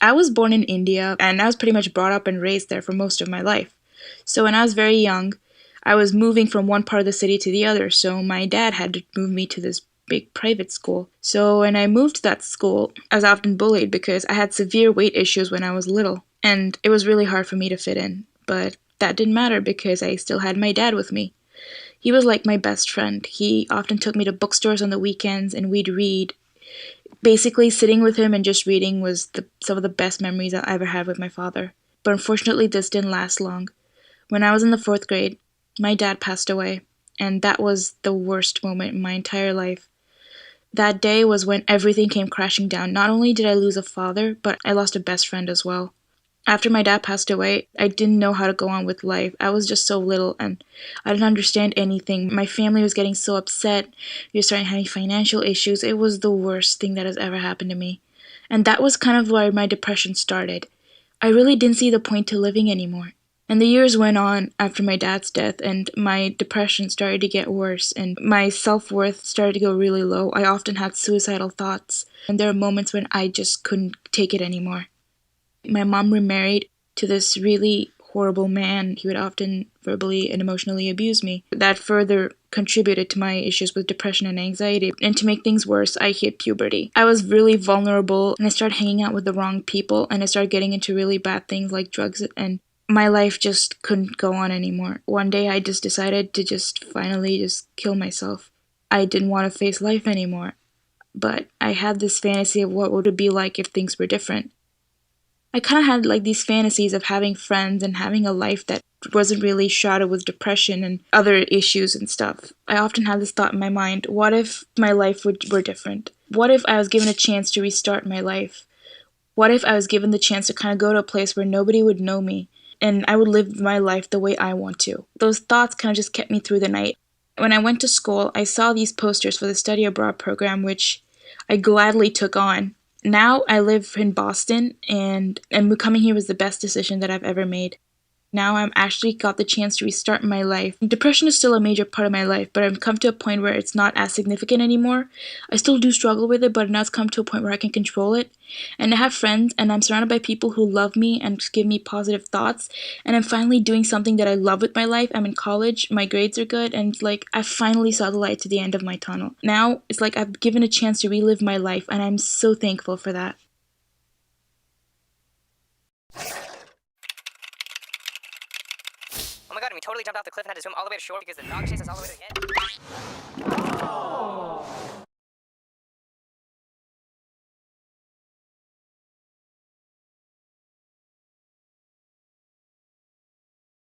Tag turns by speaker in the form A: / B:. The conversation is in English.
A: I was born in India and I was pretty much brought up and raised there for most of my life. So when I was very young, I was moving from one part of the city to the other, so my dad had to move me to this big private school. So when I moved to that school, I was often bullied because I had severe weight issues when I was little, and it was really hard for me to fit in. But that didn't matter because I still had my dad with me. He was like my best friend. He often took me to bookstores on the weekends and we'd read. Basically, sitting with him and just reading was some of the best memories I ever had with my father. But unfortunately, this didn't last long. When I was in the fourth grade, my dad passed away, and that was the worst moment in my entire life. That day was when everything came crashing down. Not only did I lose a father, but I lost a best friend as well. After my dad passed away, I didn't know how to go on with life. I was just so little and I didn't understand anything. My family was getting so upset. We were starting having financial issues. It was the worst thing that has ever happened to me. And that was kind of where my depression started. I really didn't see the point to living anymore. And the years went on after my dad's death, and my depression started to get worse, and my self worth started to go really low. I often had suicidal thoughts, and there were moments when I just couldn't take it anymore. My mom remarried to this really horrible man. He would often verbally and emotionally abuse me. That further contributed to my issues with depression and anxiety. And to make things worse, I hit puberty. I was really vulnerable and I started hanging out with the wrong people and I started getting into really bad things like drugs, and my life just couldn't go on anymore. One day I just decided to just finally just kill myself. I didn't want to face life anymore. But I had this fantasy of what would it be like if things were different. I kind of had like these fantasies of having friends and having a life that wasn't really shrouded with depression and other issues and stuff. I often had this thought in my mind, what if my life were different? What if I was given a chance to restart my life? What if I was given the chance to kind of go to a place where nobody would know me and I would live my life the way I want to? Those thoughts kind of just kept me through the night. When I went to school, I saw these posters for the study abroad program, which I gladly took on. Now I live in Boston, and coming here was the best decision that I've ever made. Now I'm actually got the chance to restart my life. Depression is still a major part of my life, but I've come to a point where it's not as significant anymore. I still do struggle with it, but now it's come to a point where I can control it. And I have friends, and I'm surrounded by people who love me and give me positive thoughts. And I'm finally doing something that I love with my life. I'm in college, my grades are good, and like I finally saw the light to the end of my tunnel. Now it's like I've given a chance to relive my life, and I'm so thankful for that.
B: Oh my god, and we totally jumped off the cliff and had to swim all the way to shore because the dog chased us all the way to the end. Oh.